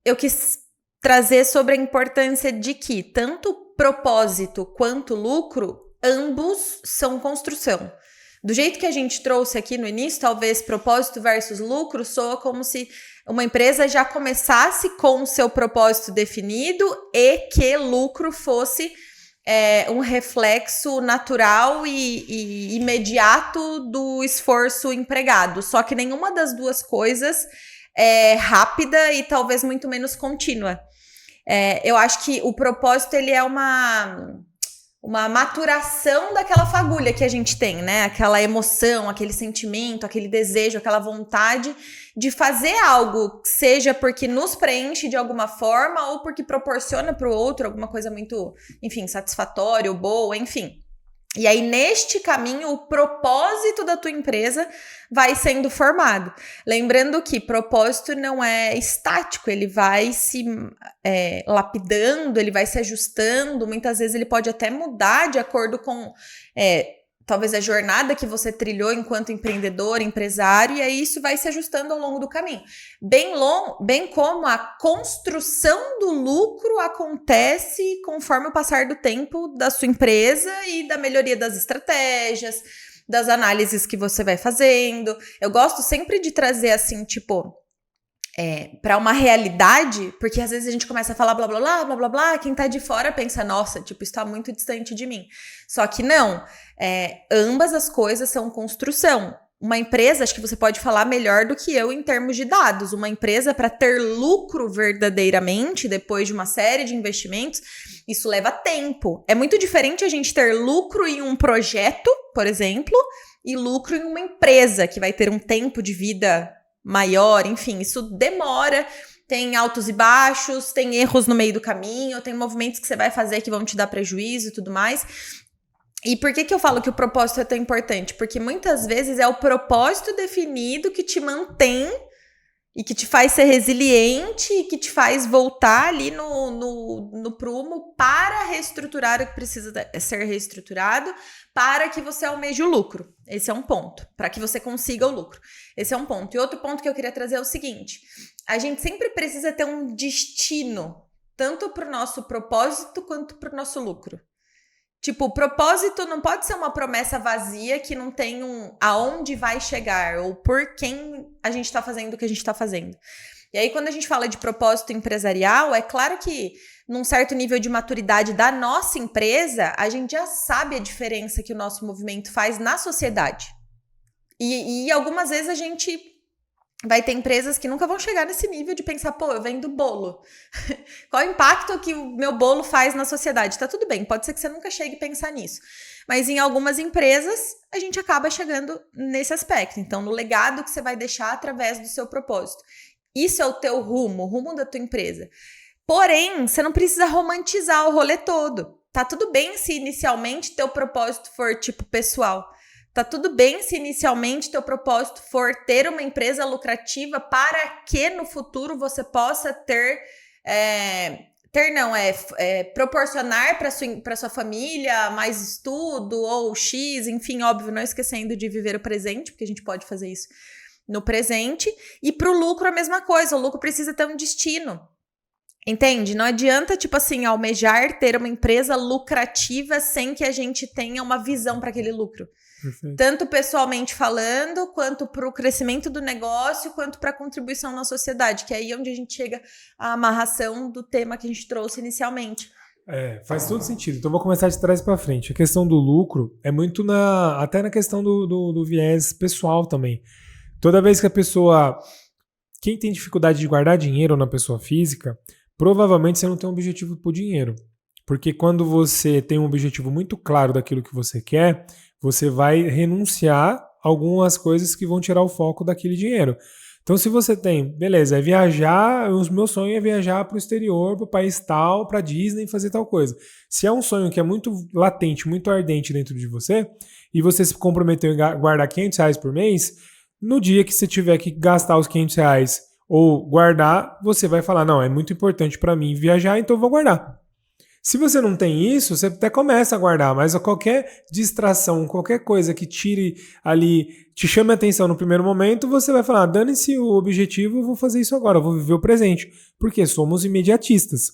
eu quis trazer sobre a importância de que tanto propósito quanto lucro, ambos são construção. Do jeito que a gente trouxe aqui no início, talvez propósito versus lucro soa como se uma empresa já começasse com o seu propósito definido e que lucro fosse um reflexo natural e imediato do esforço empregado. Só que nenhuma das duas coisas é rápida e talvez muito menos contínua. Eu acho que o propósito ele é uma maturação daquela fagulha que a gente tem, né? Aquela emoção, aquele sentimento, aquele desejo, aquela vontade de fazer algo, seja porque nos preenche de alguma forma ou porque proporciona para o outro alguma coisa muito, enfim, satisfatória ou boa, enfim. E aí, neste caminho, o propósito da tua empresa vai sendo formado. Lembrando que propósito não é estático, ele vai se lapidando, ele vai se ajustando, muitas vezes ele pode até mudar de acordo com talvez a jornada que você trilhou enquanto empreendedor, empresário, e aí isso vai se ajustando ao longo do caminho. Bem como a construção do lucro acontece conforme o passar do tempo da sua empresa e da melhoria das estratégias, das análises que você vai fazendo. Eu gosto sempre de trazer assim, tipo, para uma realidade, porque às vezes a gente começa a falar blá blá blá blá blá blá, quem tá de fora pensa, nossa, tipo, isso tá muito distante de mim. Só que não, ambas as coisas são construção. Uma empresa, acho que você pode falar melhor do que eu em termos de dados. Uma empresa, para ter lucro verdadeiramente, depois de uma série de investimentos, isso leva tempo. É muito diferente a gente ter lucro em um projeto, por exemplo, e lucro em uma empresa, que vai ter um tempo de vida maior, enfim, isso demora, tem altos e baixos, tem erros no meio do caminho, tem movimentos que você vai fazer que vão te dar prejuízo e tudo mais. E por que eu falo que o propósito é tão importante? Porque muitas vezes é o propósito definido que te mantém e que te faz ser resiliente e que te faz voltar ali no prumo para reestruturar o que precisa ser reestruturado para que você almeje o lucro. Esse é um ponto. Para que você consiga o lucro. Esse é um ponto. E outro ponto que eu queria trazer é o seguinte. A gente sempre precisa ter um destino, tanto para o nosso propósito quanto para o nosso lucro. Tipo, o propósito não pode ser uma promessa vazia que não tem aonde vai chegar ou por quem a gente está fazendo o que a gente está fazendo. E aí, quando a gente fala de propósito empresarial, é claro que num certo nível de maturidade da nossa empresa, a gente já sabe a diferença que o nosso movimento faz na sociedade. E algumas vezes a gente vai ter empresas que nunca vão chegar nesse nível de pensar, pô, eu vendo bolo. Qual o impacto que o meu bolo faz na sociedade? Tá tudo bem, pode ser que você nunca chegue a pensar nisso. Mas em algumas empresas, a gente acaba chegando nesse aspecto. Então, no legado que você vai deixar através do seu propósito. Isso é o teu rumo, o rumo da tua empresa. Porém, você não precisa romantizar o rolê todo. Tá tudo bem se inicialmente teu propósito for tipo pessoal. Tá tudo bem se inicialmente teu propósito for ter uma empresa lucrativa para que no futuro você possa proporcionar para sua família mais estudo ou X, enfim, óbvio, não esquecendo de viver o presente, porque a gente pode fazer isso no presente. E para o lucro a mesma coisa, o lucro precisa ter um destino. Entende? Não adianta, tipo assim, almejar ter uma empresa lucrativa sem que a gente tenha uma visão para aquele lucro. Perfeito. Tanto pessoalmente falando, quanto para o crescimento do negócio, quanto para a contribuição na sociedade, que é aí onde a gente chega à amarração do tema que a gente trouxe inicialmente. Faz todo sentido. Então, vou começar de trás para frente. A questão do lucro é muito até na questão do viés pessoal também. Toda vez que a pessoa... Quem tem dificuldade de guardar dinheiro na pessoa física, provavelmente você não tem um objetivo por dinheiro. Porque quando você tem um objetivo muito claro daquilo que você quer, você vai renunciar a algumas coisas que vão tirar o foco daquele dinheiro. Então, se você tem, beleza, é viajar, o meu sonho é viajar para o exterior, para o país tal, para Disney, fazer tal coisa. Se é um sonho que é muito latente, muito ardente dentro de você, e você se comprometeu em guardar R$500 por mês, no dia que você tiver que gastar os R$500 ou guardar, você vai falar, não, é muito importante para mim viajar, então eu vou guardar. Se você não tem isso, você até começa a guardar, mas qualquer distração, qualquer coisa que tire ali, te chame a atenção no primeiro momento, você vai falar, dane-se o objetivo, eu vou fazer isso agora, eu vou viver o presente. Porque somos imediatistas.